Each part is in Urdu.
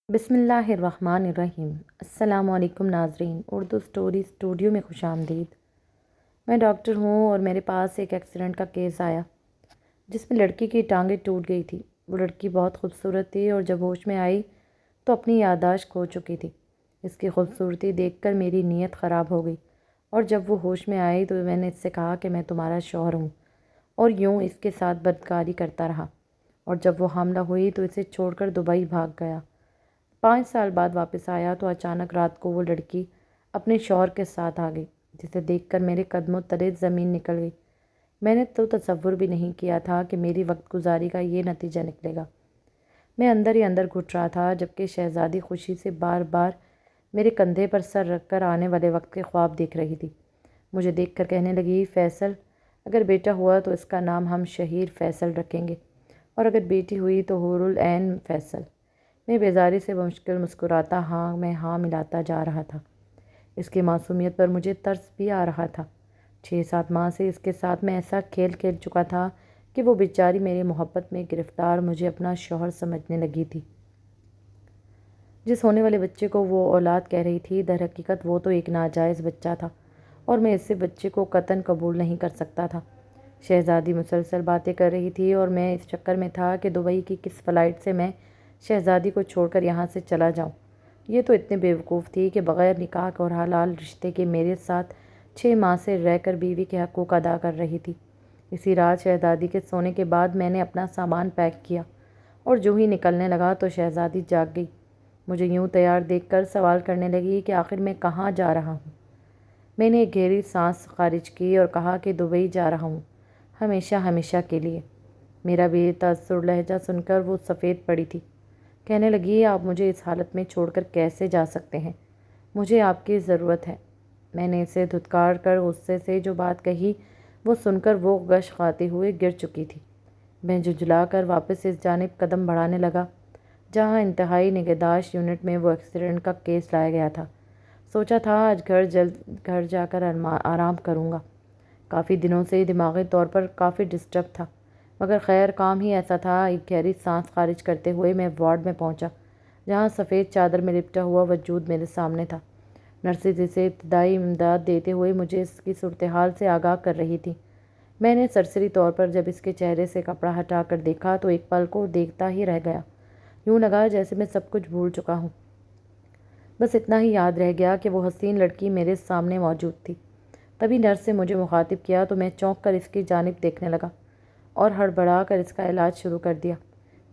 بسم اللہ الرحمن الرحیم۔ السلام علیکم ناظرین، اردو سٹوری اسٹوڈیو میں خوش آمدید۔ میں ڈاکٹر ہوں اور میرے پاس ایک ایکسیڈنٹ کا کیس آیا جس میں لڑکی کی ٹانگیں ٹوٹ گئی تھی۔ وہ لڑکی بہت خوبصورت تھی اور جب ہوش میں آئی تو اپنی یادداشت کھو چکی تھی۔ اس کی خوبصورتی دیکھ کر میری نیت خراب ہو گئی اور جب وہ ہوش میں آئی تو میں نے اس سے کہا کہ میں تمہارا شوہر ہوں، اور یوں اس کے ساتھ بدکاری کرتا رہا، اور جب وہ حاملہ ہوئی تو اسے چھوڑ کر دبئی بھاگ گیا۔ 5 سال بعد واپس آیا تو اچانک رات کو وہ لڑکی اپنے شوہر کے ساتھ آ گئی، جسے دیکھ کر میرے قدموں تلے زمین نکل گئی۔ میں نے تو تصور بھی نہیں کیا تھا کہ میری وقت گزاری کا یہ نتیجہ نکلے گا۔ میں اندر ہی اندر گھٹ رہا تھا جبکہ شہزادی خوشی سے بار بار میرے کندھے پر سر رکھ کر آنے والے وقت کے خواب دیکھ رہی تھی۔ مجھے دیکھ کر کہنے لگی، فیصل، اگر بیٹا ہوا تو اس کا نام ہم شہیر فیصل رکھیں گے، اور اگر بیٹی ہوئی تو حور العین فیصل۔ میں بیزاری سے بمشکل مسکراتا ہاں ملاتا جا رہا تھا۔ اس کی معصومیت پر مجھے ترس بھی آ رہا تھا۔ 6-7 ماہ سے اس کے ساتھ میں ایسا کھیل کھیل چکا تھا کہ وہ بیچاری میری محبت میں گرفتار مجھے اپنا شوہر سمجھنے لگی تھی۔ جس ہونے والے بچے کو وہ اولاد کہہ رہی تھی، در حقیقت وہ تو ایک ناجائز بچہ تھا، اور میں اس سے بچے کو قطعاً قبول نہیں کر سکتا تھا۔ شہزادی مسلسل باتیں کر رہی تھی اور میں اس چکر میں تھا کہ دبئی کی کس فلائٹ سے میں شہزادی کو چھوڑ کر یہاں سے چلا جاؤں۔ یہ تو اتنے بیوقوف تھی کہ بغیر نکاح اور حلال رشتے کے میرے ساتھ 6 ماہ سے رہ کر بیوی کے حقوق ادا کر رہی تھی۔ اسی رات شہزادی کے سونے کے بعد میں نے اپنا سامان پیک کیا اور جو ہی نکلنے لگا تو شہزادی جاگ گئی۔ مجھے یوں تیار دیکھ کر سوال کرنے لگی کہ آخر میں کہاں جا رہا ہوں۔ میں نے ایک گہری سانس خارج کی اور کہا کہ دبئی جا رہا ہوں، ہمیشہ ہمیشہ کے لیے۔ میرا بے تاثر لہجہ سن کر وہ سفید پڑی تھی۔ کہنے لگی، آپ مجھے اس حالت میں چھوڑ کر کیسے جا سکتے ہیں؟ مجھے آپ کی ضرورت ہے۔ میں نے اسے دھتکار کر غصے سے جو بات کہی وہ سن کر وہ غش کھاتے ہوئے گر چکی تھی۔ میں جھنجھلا کر واپس اس جانب قدم بڑھانے لگا جہاں انتہائی نگہداشت یونٹ میں وہ ایکسیڈنٹ کا کیس لایا گیا تھا۔ سوچا تھا آج گھر جا کر آرام کروں گا۔ کافی دنوں سے دماغی طور پر کافی ڈسٹرب تھا، مگر خیر کام ہی ایسا تھا۔ ایک گہری سانس خارج کرتے ہوئے میں وارڈ میں پہنچا جہاں سفید چادر میں لپٹا ہوا وجود میرے سامنے تھا۔ نرسیں اسے ابتدائی امداد دیتے ہوئے مجھے اس کی صورتحال سے آگاہ کر رہی تھی۔ میں نے سرسری طور پر جب اس کے چہرے سے کپڑا ہٹا کر دیکھا تو ایک پل کو دیکھتا ہی رہ گیا۔ یوں لگا جیسے میں سب کچھ بھول چکا ہوں۔ بس اتنا ہی یاد رہ گیا کہ وہ حسین لڑکی میرے سامنے موجود تھی۔ تبھی نرس نے مجھے مخاطب کیا تو میں چونک کر اس کی جانب دیکھنے لگا اور ہڑبڑا کر اس کا علاج شروع کر دیا۔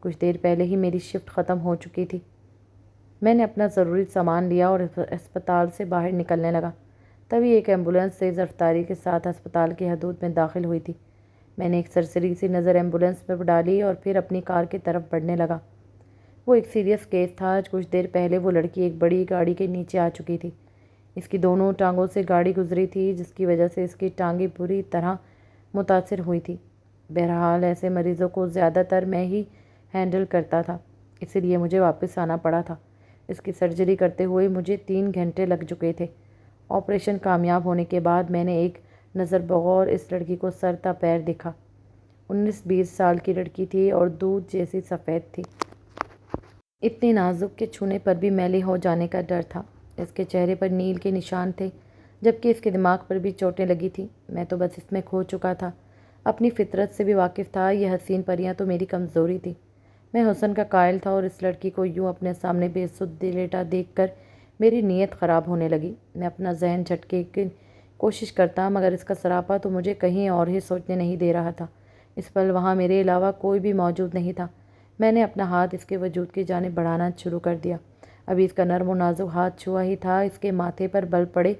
کچھ دیر پہلے ہی میری شفٹ ختم ہو چکی تھی۔ میں نے اپنا ضروری سامان لیا اور اسپتال سے باہر نکلنے لگا۔ تبھی ایک ایمبولینس تیز رفتاری کے ساتھ ہسپتال کی حدود میں داخل ہوئی تھی۔ میں نے ایک سرسری سی نظر ایمبولینس پر ڈالی اور پھر اپنی کار کی طرف بڑھنے لگا۔ وہ ایک سیریس کیس تھا۔ کچھ دیر پہلے وہ لڑکی ایک بڑی گاڑی کے نیچے آ چکی تھی۔ اس کی دونوں ٹانگوں سے گاڑی گزری تھی جس کی وجہ سے اس کی ٹانگیں بری طرح متاثر ہوئی تھی۔ بہرحال ایسے مریضوں کو زیادہ تر میں ہی ہینڈل کرتا تھا، اسی لیے مجھے واپس آنا پڑا تھا۔ اس کی سرجری کرتے ہوئے مجھے 3 گھنٹے لگ چکے تھے۔ آپریشن کامیاب ہونے کے بعد میں نے ایک نظر بغور اس لڑکی کو سر تا پیر دیکھا۔ 19-20 سال کی لڑکی تھی اور دودھ جیسی سفید تھی۔ اتنی نازک کہ چھونے پر بھی میلے ہو جانے کا ڈر تھا۔ اس کے چہرے پر نیل کے نشان تھے جبکہ اس کے دماغ پر بھی چوٹیں لگی تھیں۔ میں تو بس اس میں کھو چکا تھا، اپنی فطرت سے بھی واقف تھا۔ یہ حسین پریاں تو میری کمزوری تھی۔ میں حسن کا قائل تھا اور اس لڑکی کو یوں اپنے سامنے بے سد لیٹا دیکھ کر میری نیت خراب ہونے لگی۔ میں اپنا ذہن جھٹکے کی کوشش کرتا مگر اس کا سراپا تو مجھے کہیں اور ہی سوچنے نہیں دے رہا تھا۔ اس پل وہاں میرے علاوہ کوئی بھی موجود نہیں تھا۔ میں نے اپنا ہاتھ اس کے وجود کی جانب بڑھانا شروع کر دیا۔ ابھی اس کا نرم و نازک ہاتھ چھوا ہی تھا، اس کے ماتھے پر بل پڑے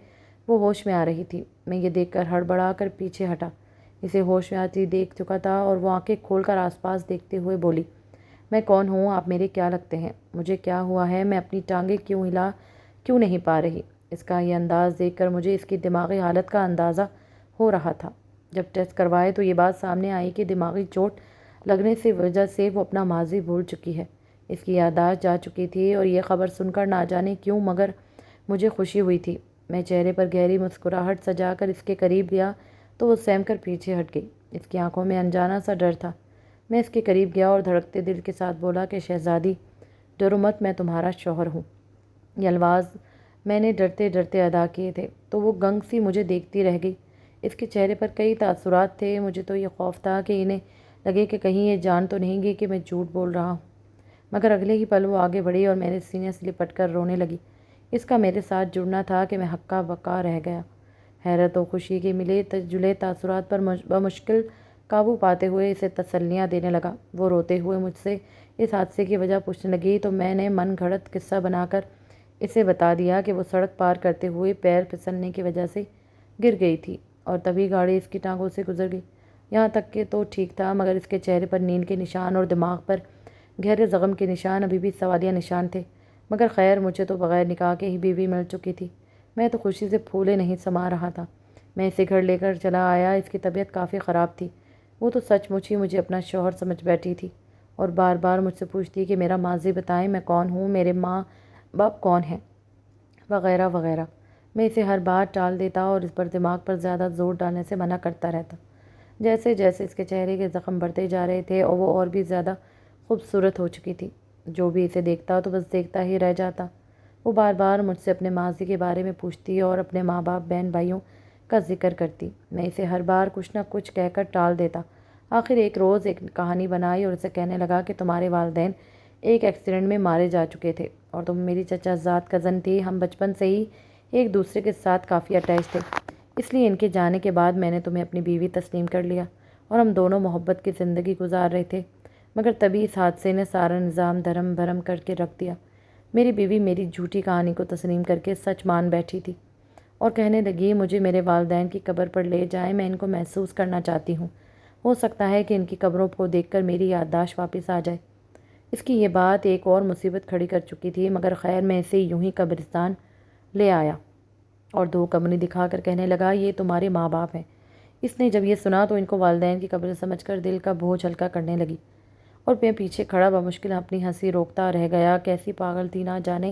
وہ ہوش میں آ رہی تھی۔ میں یہ دیکھ کر ہڑبڑا کر پیچھے ہٹا۔ اسے ہوش میں آتی دیکھ چکا تھا اور وہ آنکھیں کھول کر آس پاس دیکھتے ہوئے بولی، میں کون ہوں؟ آپ میرے کیا لگتے ہیں؟ مجھے کیا ہوا ہے؟ میں اپنی ٹانگیں کیوں نہیں پا رہی؟ اس کا یہ انداز دیکھ کر مجھے اس کی دماغی حالت کا اندازہ ہو رہا تھا۔ جب ٹیسٹ کروائے تو یہ بات سامنے آئی کہ دماغی چوٹ لگنے سے وجہ سے وہ اپنا ماضی بھول چکی ہے۔ اس کی یادداشت جا چکی تھی اور یہ خبر سن کر نہ جانے کیوں مگر مجھے خوشی ہوئی تھی۔ میں چہرے پر گہری مسکراہٹ سجا کر اس کے قریب گیا تو وہ سہم کر پیچھے ہٹ گئی۔ اس کی آنکھوں میں انجانا سا ڈر تھا۔ میں اس کے قریب گیا اور دھڑکتے دل کے ساتھ بولا کہ شہزادی، ڈرو مت، میں تمہارا شوہر ہوں۔ یہ الفاظ میں نے ڈرتے ڈرتے ادا کیے تھے تو وہ گنگ سی مجھے دیکھتی رہ گئی۔ اس کے چہرے پر کئی تاثرات تھے۔ مجھے تو یہ خوف تھا کہ انہیں لگے کہ کہیں یہ جان تو نہیں گئی کہ میں جھوٹ بول رہا ہوں، مگر اگلے ہی پل وہ آگے بڑھی اور میرے سینے سے لپٹ کر رونے لگی۔ اس کا میرے ساتھ جڑنا تھا کہ میں ہکا بکا رہ گیا۔ حیرت و خوشی کے ملے جلے تاثرات پر بمشکل قابو پاتے ہوئے اسے تسلیاں دینے لگا۔ وہ روتے ہوئے مجھ سے اس حادثے کی وجہ پوچھنے لگی تو میں نے من گھڑت قصہ بنا کر اسے بتا دیا کہ وہ سڑک پار کرتے ہوئے پیر پھسلنے کی وجہ سے گر گئی تھی اور تبھی گاڑی اس کی ٹانگوں سے گزر گئی۔ یہاں تک کہ تو ٹھیک تھا، مگر اس کے چہرے پر نیند کے نشان اور دماغ پر گہرے زخم کے نشان ابھی بھی سوالیہ نشان تھے۔ مگر خیر، مجھے تو بغیر نکاح کے ہی بیوی مل چکی تھی۔ میں تو خوشی سے پھولے نہیں سما رہا تھا۔ میں اسے گھر لے کر چلا آیا۔ اس کی طبیعت کافی خراب تھی۔ وہ تو سچ مچ ہی مجھے اپنا شوہر سمجھ بیٹھی تھی اور بار بار مجھ سے پوچھتی کہ میرا ماضی بتائیں، میں کون ہوں، میرے ماں باپ کون ہیں، وغیرہ وغیرہ۔ میں اسے ہر بات ٹال دیتا اور اس پر دماغ پر زیادہ زور ڈالنے سے منع کرتا رہتا۔ جیسے جیسے اس کے چہرے کے زخم بڑھتے جا رہے تھے اور وہ اور بھی زیادہ خوبصورت ہو چکی تھی، جو بھی اسے دیکھتا تو بس دیکھتا ہی رہ جاتا۔ وہ بار بار مجھ سے اپنے ماضی کے بارے میں پوچھتی اور اپنے ماں باپ، بہن بھائیوں کا ذکر کرتی۔ میں اسے ہر بار کچھ نہ کچھ کہہ کر ٹال دیتا۔ آخر ایک روز ایک کہانی بنائی اور اسے کہنے لگا کہ تمہارے والدین ایک ایکسیڈنٹ میں مارے جا چکے تھے اور تم میری چچا زاد کزن تھی۔ ہم بچپن سے ہی ایک دوسرے کے ساتھ کافی اٹیچ تھے، اس لیے ان کے جانے کے بعد میں نے تمہیں اپنی بیوی تسلیم کر لیا اور ہم دونوں محبت کی زندگی گزار رہے تھے۔ مگر تبھی اس حادثے نے سارا نظام دھرم بھرم کر کے رکھ دیا۔ میری بیوی میری جھوٹی کہانی کو تسلیم کر کے سچ مان بیٹھی تھی اور کہنے لگی مجھے میرے والدین کی قبر پر لے جائیں، میں ان کو محسوس کرنا چاہتی ہوں، ہو سکتا ہے کہ ان کی قبروں کو دیکھ کر میری یادداشت واپس آ جائے۔ اس کی یہ بات ایک اور مصیبت کھڑی کر چکی تھی، مگر خیر میں اسے یوں ہی قبرستان لے آیا اور 2 کمنی دکھا کر کہنے لگا یہ تمہارے ماں باپ ہیں۔ اس نے جب یہ سنا تو ان کو والدین کی قبر سمجھ کر دل کا بوجھ ہلکا کرنے لگی اور میں پیچھے کھڑا بمشکل اپنی ہنسی روکتا رہ گیا۔ کیسی پاگل تھی، نہ جانے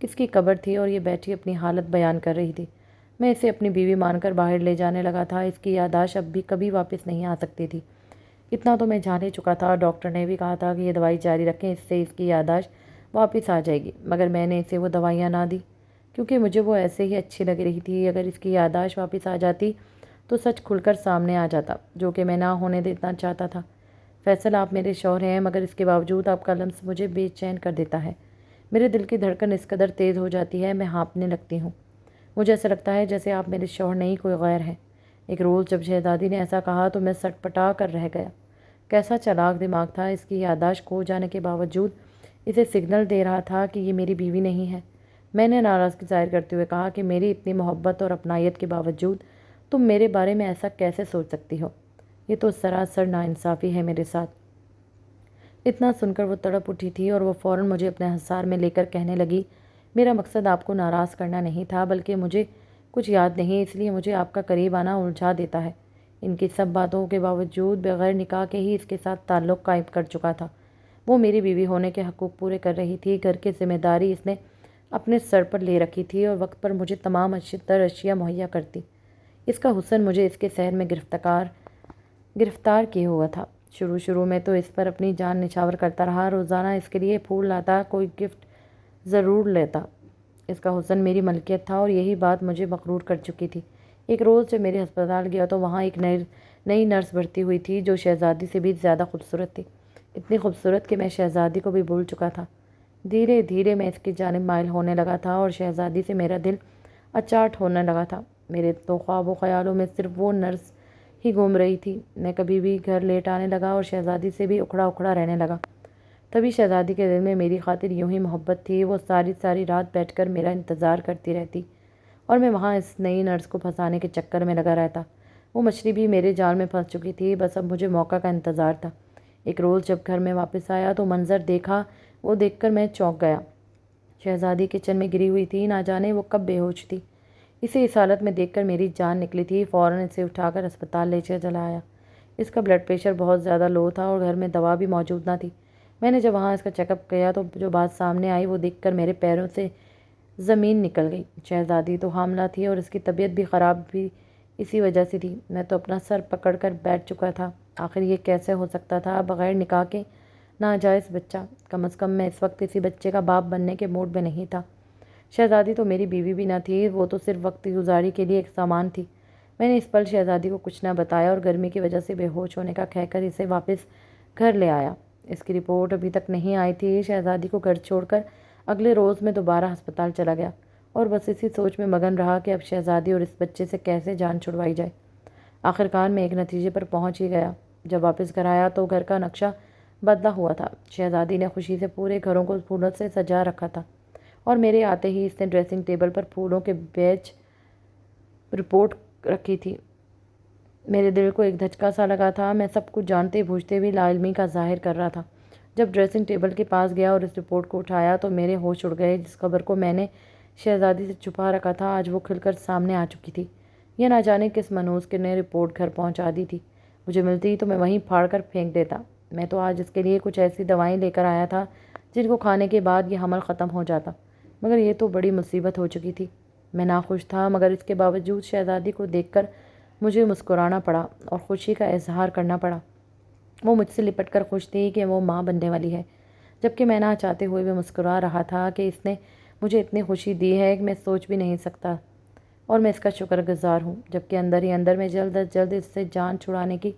کس کی قبر تھی اور یہ بیٹھی اپنی حالت بیان کر رہی تھی۔ میں اسے اپنی بیوی مان کر باہر لے جانے لگا تھا۔ اس کی یادداشت اب بھی کبھی واپس نہیں آ سکتی تھی۔ اتنا تو میں جان ہی چکا تھا، ڈاکٹر نے بھی کہا تھا کہ یہ دوائی جاری رکھیں، اس سے اس کی یادداشت واپس آ جائے گی، مگر میں نے اسے وہ دوائیاں نہ دی کیونکہ مجھے وہ ایسے ہی اچھی لگ رہی تھی۔ اگر اس کی یادداشت واپس آ جاتی تو سچ کھل کر سامنے آ جاتا، جو کہ میں نہ ہونے دینا چاہتا تھا۔ فیصل، آپ میرے شوہر ہیں، مگر اس کے باوجود آپ کا لمس مجھے بے چین کر دیتا ہے۔ میرے دل کی دھڑکن اس قدر تیز ہو جاتی ہے، میں ہانپنے لگتی ہوں۔ مجھے ایسا لگتا ہے جیسے آپ میرے شوہر نہیں، کوئی غیر ہے۔ ایک روز جب شہزادی نے ایسا کہا تو میں سٹ پٹا کر رہ گیا۔ کیسا چالاک دماغ تھا، اس کی یادداشت کھو جانے کے باوجود اسے سگنل دے رہا تھا کہ یہ میری بیوی نہیں ہے۔ میں نے ناراضگی ظاہر کرتے ہوئے کہا کہ میری اتنی محبت اور اپنائیت کے باوجود تم میرے بارے میں ایسا کیسے سوچ سکتی ہو؟ یہ تو سراسر ناانصافی ہے میرے ساتھ۔ اتنا سن کر وہ تڑپ اٹھی تھی اور وہ فوراً مجھے اپنے حصار میں لے کر کہنے لگی میرا مقصد آپ کو ناراض کرنا نہیں تھا، بلکہ مجھے کچھ یاد نہیں، اس لیے مجھے آپ کا قریب آنا الجھا دیتا ہے۔ ان کی سب باتوں کے باوجود بغیر نکاح کے ہی اس کے ساتھ تعلق قائم کر چکا تھا۔ وہ میری بیوی ہونے کے حقوق پورے کر رہی تھی، گھر کی ذمہ داری اس نے اپنے سر پر لے رکھی تھی اور وقت پر مجھے تمام اشیاء مہیا کرتی۔ اس کا حسن مجھے اس کے سحر میں گرفتار کیے ہوا تھا۔ شروع میں تو اس پر اپنی جان نچھاور کرتا رہا، روزانہ اس کے لیے پھول لاتا، کوئی گفٹ ضرور لیتا۔ اس کا حسن میری ملکیت تھا اور یہی بات مجھے مغرور کر چکی تھی۔ ایک روز جب میرے ہسپتال گیا تو وہاں ایک نئی نرس بھرتی ہوئی تھی جو شہزادی سے بھی زیادہ خوبصورت تھی، اتنی خوبصورت کہ میں شہزادی کو بھی بھول چکا تھا۔ دھیرے دھیرے میں اس کی جانب مائل ہونے لگا تھا اور شہزادی سے میرا دل اچاٹ ہونے لگا تھا۔ میرے تو خواب و خیالوں میں صرف وہ نرس ہی گھوم رہی تھی۔ میں کبھی بھی گھر لیٹ آنے لگا اور شہزادی سے بھی اکھڑا اکھڑا رہنے لگا۔ تبھی شہزادی کے دل میں میری خاطر یوں ہی محبت تھی۔ وہ ساری رات بیٹھ کر میرا انتظار کرتی رہتی اور میں وہاں اس نئی نرس کو پھنسانے کے چکر میں لگا رہتا۔ وہ مچھلی بھی میرے جال میں پھنس چکی تھی، بس اب مجھے موقع کا انتظار تھا۔ ایک روز جب گھر میں واپس آیا تو منظر دیکھا وہ دیکھ کر میں چونک گیا۔ شہزادی کچن میں گری ہوئی تھی، نہ جانے وہ کب بے ہوش تھی۔ اسے اس حالت میں دیکھ کر میری جان نکلی تھی۔ فوراً اسے اٹھا کر ہسپتال لے چلا آیا۔ اس کا بلڈ پریشر بہت زیادہ لو تھا اور گھر میں دوا بھی موجود نہ تھی۔ میں نے جب وہاں اس کا چیک اپ کیا تو جو بات سامنے آئی وہ دیکھ کر میرے پیروں سے زمین نکل گئی۔ شہزادی تو حاملہ تھی اور اس کی طبیعت بھی خراب بھی اسی وجہ سے تھی۔ میں تو اپنا سر پکڑ کر بیٹھ چکا تھا۔ آخر یہ کیسے ہو سکتا تھا؟ بغیر نکاح کے ناجائز بچہ، کم از کم میں اس وقت کسی بچے کا باپ بننے کے موڈ میں نہیں تھا۔ شہزادی تو میری بیوی بھی نہ تھی، وہ تو صرف وقت گزاری کے لیے ایک سامان تھی۔ میں نے اس پل شہزادی کو کچھ نہ بتایا اور گرمی کی وجہ سے بے ہوش ہونے کا کہہ کر اسے واپس گھر لے آیا۔ اس کی رپورٹ ابھی تک نہیں آئی تھی۔ شہزادی کو گھر چھوڑ کر اگلے روز میں دوبارہ ہسپتال چلا گیا اور بس اسی سوچ میں مگن رہا کہ اب شہزادی اور اس بچے سے کیسے جان چھڑوائی جائے۔ آخرکار میں ایک نتیجے پر پہنچ ہی گیا۔ جب واپس گھر آیا تو گھر کا نقشہ بدلا ہوا تھا۔ شہزادی نے خوشی سے پورے گھروں کو پھولوں سے سجا رکھا تھا اور میرے آتے ہی اس نے ڈریسنگ ٹیبل پر پھولوں کے بیچ رپورٹ رکھی تھی۔ میرے دل کو ایک دھچکا سا لگا تھا۔ میں سب کچھ جانتے بوجھتے بھی لا علمی کا ظاہر کر رہا تھا۔ جب ڈریسنگ ٹیبل کے پاس گیا اور اس رپورٹ کو اٹھایا تو میرے ہوش اڑ گئے۔ جس خبر کو میں نے شہزادی سے چھپا رکھا تھا آج وہ کھل کر سامنے آ چکی تھی۔ یہ نہ جانے کس منحوس نے رپورٹ گھر پہنچا دی تھی۔ مجھے ملتی تو میں وہیں پھاڑ کر پھینک دیتا۔ میں تو آج اس کے لیے کچھ ایسی دوائیں لے کر آیا تھا جن کو کھانے کے بعد یہ حمل ختم ہو جاتا، مگر یہ تو بڑی مصیبت ہو چکی تھی۔ میں ناخوش تھا، مگر اس کے باوجود شہزادی کو دیکھ کر مجھے مسکرانا پڑا اور خوشی کا اظہار کرنا پڑا۔ وہ مجھ سے لپٹ کر خوش تھی کہ وہ ماں بننے والی ہے، جبکہ میں نہ چاہتے ہوئے بھی مسکرا رہا تھا کہ اس نے مجھے اتنی خوشی دی ہے کہ میں سوچ بھی نہیں سکتا اور میں اس کا شکر گزار ہوں۔ جبکہ اندر ہی اندر میں جلد از جلد اس سے جان چھڑانے کی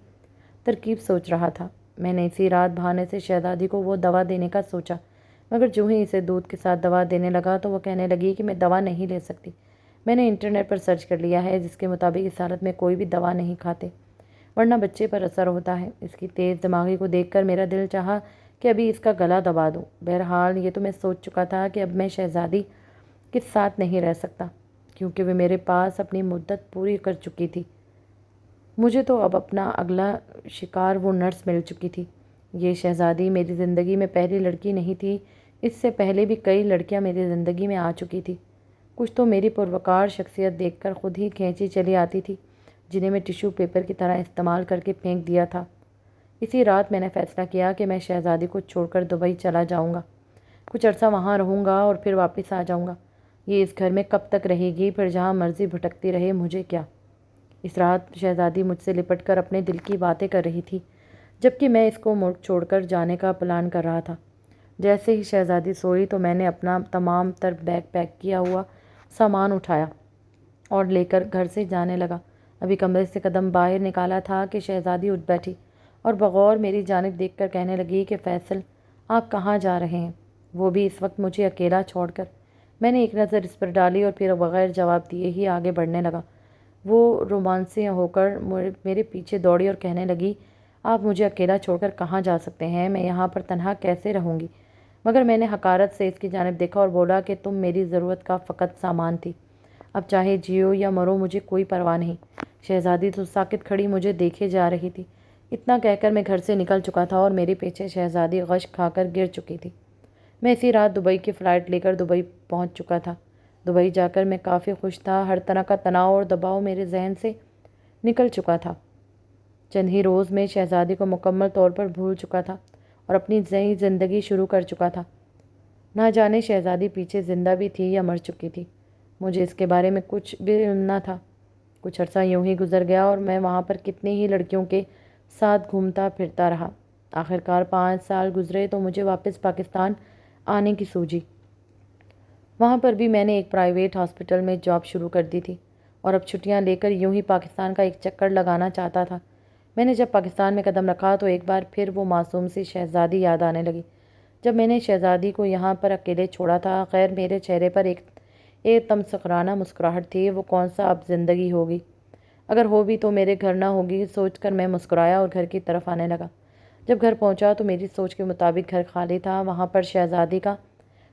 ترکیب سوچ رہا تھا۔ میں نے اسی رات بہانے سے شہزادی کو وہ دوا دینے کا سوچا، مگر جو ہی اسے دودھ کے ساتھ دوا دینے لگا تو وہ کہنے لگی کہ میں دوا نہیں لے سکتی۔ میں نے انٹرنیٹ پر سرچ کر لیا ہے جس کے مطابق اس حالت میں کوئی بھی دوا نہیں کھاتے ورنہ بچے پر اثر ہوتا ہے۔ اس کی تیز دماغی کو دیکھ کر میرا دل چاہا کہ ابھی اس کا گلا دبا دوں۔ بہرحال یہ تو میں سوچ چکا تھا کہ اب میں شہزادی کے ساتھ نہیں رہ سکتا، کیونکہ وہ میرے پاس اپنی مدت پوری کر چکی تھی۔ مجھے تو اب اپنا اگلا شکار وہ نرس مل چکی تھی۔ یہ شہزادی میری زندگی میں پہلی لڑکی نہیں تھی، اس سے پہلے بھی کئی لڑکیاں میری زندگی میں آ چکی تھی۔ کچھ تو میری پروقار شخصیت دیکھ کر خود ہی کھینچی چلی آتی تھی، جنہیں میں ٹیشو پیپر کی طرح استعمال کر کے پھینک دیا تھا۔ اسی رات میں نے فیصلہ کیا کہ میں شہزادی کو چھوڑ کر دبئی چلا جاؤں گا، کچھ عرصہ وہاں رہوں گا اور پھر واپس آ جاؤں گا۔ یہ اس گھر میں کب تک رہے گی، پھر جہاں مرضی بھٹکتی رہے، مجھے کیا۔ اس رات شہزادی مجھ سے لپٹ کر اپنے دل کی باتیں کر رہی تھی، جبکہ میں اس کو ملک چھوڑ کر جانے کا پلان کر رہا تھا۔ جیسے ہی شہزادی سوئی تو میں نے اپنا تمام تر بیگ پیک کیا ہوا سامان اٹھایا اور لے کر گھر سے جانے لگا۔ ابھی کمرے سے قدم باہر نکالا تھا کہ شہزادی اٹھ بیٹھی اور بغور میری جانب دیکھ کر کہنے لگی کہ فیصل، آپ کہاں جا رہے ہیں؟ وہ بھی اس وقت مجھے اکیلا چھوڑ کر۔ میں نے ایک نظر اس پر ڈالی اور پھر بغیر جواب دیے ہی آگے بڑھنے لگا۔ وہ رومانسی ہو کر میرے پیچھے دوڑی اور کہنے لگی، آپ مجھے اکیلا چھوڑ کر کہاں جا سکتے ہیں؟ میں یہاں پر تنہا کیسے رہوں گی؟ مگر میں نے حقارت سے اس کی جانب دیکھا اور بولا کہ تم میری ضرورت کا فقط سامان تھی، اب چاہے جیو یا مرو مجھے کوئی پرواہ نہیں۔ شہزادی تو ساکت کھڑی مجھے دیکھے جا رہی تھی۔ اتنا کہہ کر میں گھر سے نکل چکا تھا اور میرے پیچھے شہزادی غش کھا کر گر چکی تھی۔ میں اسی رات دبئی کی فلائٹ لے کر دبئی پہنچ چکا تھا۔ دبئی جا کر میں کافی خوش تھا۔ ہر طرح کا تناؤ اور دباؤ میرے ذہن سے نکل چکا تھا۔ چند ہی روز میں شہزادی کو مکمل طور پر بھول چکا تھا اور اپنی نئی زندگی شروع کر چکا تھا۔ نہ جانے شہزادی پیچھے زندہ بھی تھی یا مر چکی تھی، مجھے اس کے بارے میں کچھ بھی علم نہ تھا۔ کچھ عرصہ یوں ہی گزر گیا اور میں وہاں پر کتنی ہی لڑکیوں کے ساتھ گھومتا پھرتا رہا۔ آخرکار 5 سال گزرے تو مجھے واپس پاکستان آنے کی سوجی۔ وہاں پر بھی میں نے ایک پرائیویٹ ہاسپٹل میں جاب شروع کر دی تھی اور اب چھٹیاں لے کر یوں ہی پاکستان کا ایک چکر لگانا چاہتا تھا۔ میں نے جب پاکستان میں قدم رکھا تو ایک بار پھر وہ معصوم سی شہزادی یاد آنے لگی، جب میں نے شہزادی کو یہاں پر اکیلے چھوڑا تھا۔ خیر میرے چہرے پر ایک تمسخرانہ مسکراہٹ تھی۔ وہ کون سا اب زندگی ہوگی؟ اگر ہو بھی تو میرے گھر نہ ہوگی، سوچ کر میں مسکرایا اور گھر کی طرف آنے لگا۔ جب گھر پہنچا تو میری سوچ کے مطابق گھر خالی تھا، وہاں پر شہزادی کا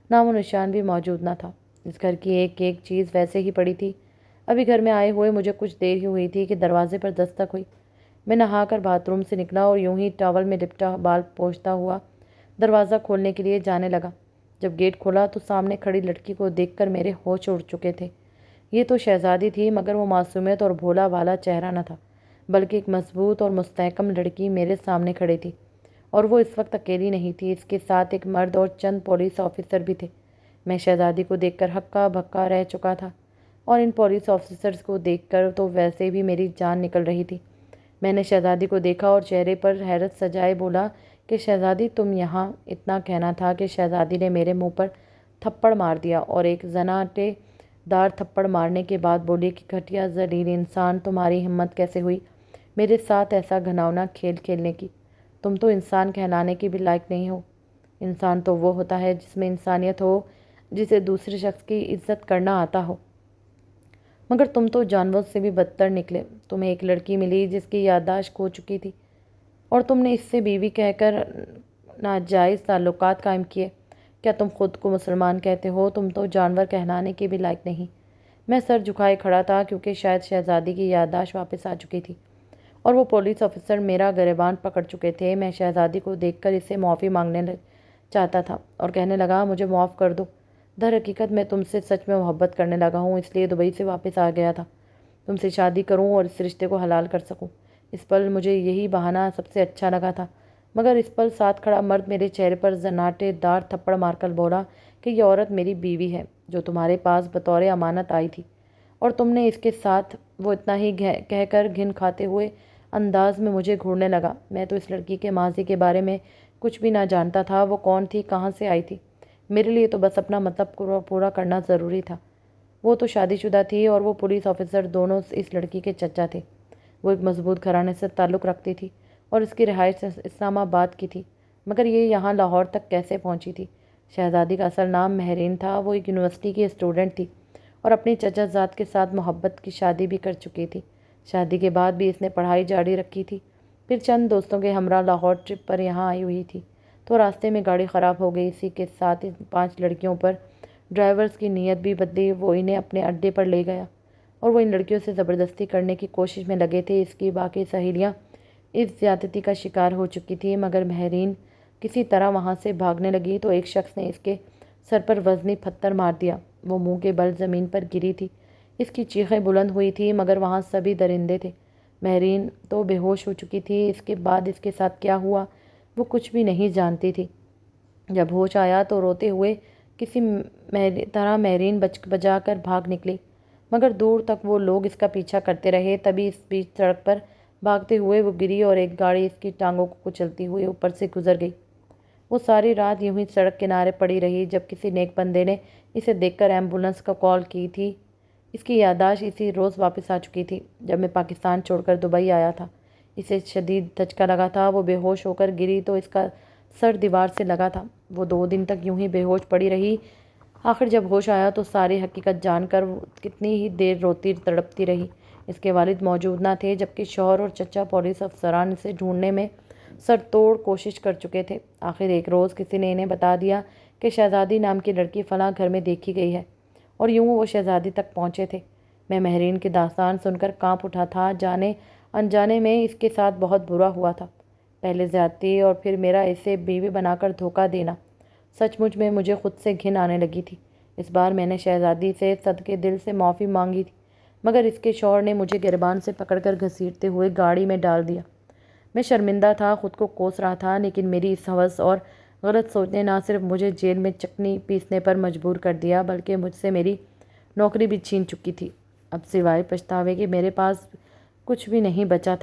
نام و نشان بھی موجود نہ تھا۔ اس گھر کی ایک ایک چیز ویسے ہی پڑی تھی۔ ابھی گھر میں آئے ہوئے مجھے کچھ دیر ہی ہوئی تھی کہ دروازے پر دستک ہوئی۔ میں نہا کر باتھ روم سے نکلا اور یوں ہی ٹاول میں لپٹا بال پوچھتا ہوا دروازہ کھولنے کے لیے جانے لگا۔ جب گیٹ کھولا تو سامنے کھڑی لڑکی کو دیکھ کر میرے ہوش اڑ چکے تھے۔ یہ تو شہزادی تھی، مگر وہ معصومیت اور بھولا والا چہرہ نہ تھا، بلکہ ایک مضبوط اور مستحکم لڑکی میرے سامنے کھڑی تھی۔ اور وہ اس وقت اکیلی نہیں تھی، اس کے ساتھ ایک مرد اور چند پولیس آفیسر بھی تھے۔ میں شہزادی کو دیکھ کر ہکا بھکا رہ چکا تھا اور ان پولیس آفیسرز کو دیکھ کر تو ویسے بھی میری جان نکل رہی تھی۔ میں نے شہزادی کو دیکھا اور چہرے پر حیرت سجائے بولا کہ شہزادی تم یہاں۔ اتنا کہنا تھا کہ شہزادی نے میرے منہ پر تھپڑ مار دیا اور ایک زناٹے دار تھپڑ مارنے کے بعد بولی کہ گھٹیا ذلیل انسان، تمہاری ہمت کیسے ہوئی میرے ساتھ ایسا گھناؤنا کھیل کھیلنے کی؟ تم تو انسان کہلانے کی بھی لائق نہیں ہو۔ انسان تو وہ ہوتا ہے جس میں انسانیت ہو، جسے دوسرے شخص کی عزت کرنا آتا ہو، مگر تم تو جانوروں سے بھی بدتر نکلے۔ تمہیں ایک لڑکی ملی جس کی یادداشت کھو چکی تھی اور تم نے اس سے بیوی کہہ کر ناجائز تعلقات قائم کیے۔ کیا تم خود کو مسلمان کہتے ہو؟ تم تو جانور کہلانے کے بھی لائق نہیں۔ میں سر جھکائے کھڑا تھا کیونکہ شاید شہزادی کی یادداشت واپس آ چکی تھی اور وہ پولیس آفیسر میرا گریبان پکڑ چکے تھے۔ میں شہزادی کو دیکھ کر اس سے معافی مانگنے چاہتا تھا اور کہنے لگا مجھے معاف کر دو۔ در حقیقت میں تم سے سچ میں محبت کرنے لگا ہوں، اس لیے دبئی سے واپس آ گیا تھا تم سے شادی کروں اور اس رشتے کو حلال کر سکوں۔ اس پل مجھے یہی بہانہ سب سے اچھا لگا تھا، مگر اس پل ساتھ کھڑا مرد میرے چہرے پر زناٹے دار تھپڑ مار کر بولا کہ یہ عورت میری بیوی ہے جو تمہارے پاس بطور امانت آئی تھی اور تم نے اس کے ساتھ۔ وہ اتنا ہی کہہ کر گھن کھاتے ہوئے انداز میں مجھے گھورنے لگا۔ میں تو اس لڑکی کے ماضی کے بارے میں کچھ بھی نہ جانتا تھا، وہ کون تھی، کہاں سے آئی تھی۔ میرے لیے تو بس اپنا مطلب پورا کرنا ضروری تھا۔ وہ تو شادی شدہ تھی اور وہ پولیس آفیسر دونوں اس لڑکی کے چچا تھے۔ وہ ایک مضبوط گھرانے سے تعلق رکھتی تھی اور اس کی رہائش اسلام آباد کی تھی، مگر یہ یہاں لاہور تک کیسے پہنچی تھی؟ شہزادی کا اصل نام مہرین تھا۔ وہ ایک یونیورسٹی کی اسٹوڈنٹ تھی اور اپنی چچا زاد کے ساتھ محبت کی شادی بھی کر چکی تھی۔ شادی کے بعد بھی اس نے پڑھائی جاری رکھی تھی، پھر چند دوستوں کے ہمراہ لاہور ٹرپ پر یہاں آئی ہوئی تھی تو راستے میں گاڑی خراب ہو گئی۔ اسی کے ساتھ ان 5 لڑکیوں پر ڈرائیورز کی نیت بھی بدلی۔ وہ انہیں اپنے اڈے پر لے گیا اور وہ ان لڑکیوں سے زبردستی کرنے کی کوشش میں لگے تھے۔ اس کی باقی سہیلیاں اس زیادتی کا شکار ہو چکی تھیں، مگر مہرین کسی طرح وہاں سے بھاگنے لگی تو ایک شخص نے اس کے سر پر وزنی پتھر مار دیا۔ وہ منہ کے بل زمین پر گری تھی۔ اس کی چیخیں بلند ہوئی تھیں مگر وہاں سبھی درندے تھے۔ مہرین تو بے ہوش ہو چکی تھی۔ اس کے بعد اس کے ساتھ کیا ہوا وہ کچھ بھی نہیں جانتی تھی۔ جب ہوش آیا تو روتے ہوئے کسی طرح مہرین بجا کر بھاگ نکلی، مگر دور تک وہ لوگ اس کا پیچھا کرتے رہے۔ تبھی اس بیچ سڑک پر بھاگتے ہوئے وہ گری اور ایک گاڑی اس کی ٹانگوں کو کچلتی ہوئی اوپر سے گزر گئی۔ وہ ساری رات یوں ہی سڑک کنارے پڑی رہی۔ جب کسی نیک بندے نے اسے دیکھ کر ایمبولنس کو کال کی تھی۔ اس کی یادداشت اسی روز واپس آ چکی تھی جب میں پاکستان چھوڑ کر دبئی آیا تھا۔ اسے شدید دھچکا لگا تھا۔ وہ بے ہوش ہو کر گری تو اس کا سر دیوار سے لگا تھا۔ وہ 2 دن تک یوں ہی بے ہوش پڑی رہی۔ آخر جب ہوش آیا تو ساری حقیقت جان کر وہ کتنی ہی دیر روتی تڑپتی رہی۔ اس کے والد موجود نہ تھے، جبکہ شوہر اور چچا پولیس افسران اسے ڈھونڈنے میں سر توڑ کوشش کر چکے تھے۔ آخر ایک روز کسی نے انہیں بتا دیا کہ شہزادی نام کی لڑکی فلاں گھر میں دیکھی گئی ہے اور یوں وہ شہزادی تک پہنچے تھے۔ میں مہرین کی داستان سن کر کانپ اٹھا تھا۔ جانے انجانے میں اس کے ساتھ بہت برا ہوا تھا، پہلے زیادتی اور پھر میرا اسے بیوی بنا کر دھوکہ دینا۔ سچ مچ میں مجھے خود سے گھن آنے لگی تھی۔ اس بار میں نے شہزادی سے صدقے دل سے معافی مانگی تھی، مگر اس کے شوہر نے مجھے گریبان سے پکڑ کر گھسیٹتے ہوئے گاڑی میں ڈال دیا۔ میں شرمندہ تھا، خود کو کوس رہا تھا، لیکن میری اس ہوس اور غلط سوچ نے نہ صرف مجھے جیل میں چکنی پیسنے پر مجبور کر دیا بلکہ مجھ سے میری نوکری بھی چھین چکی تھی۔ اب سوائے پچھتاوے کے میرے پاس کچھ بھی نہیں بچا تھا۔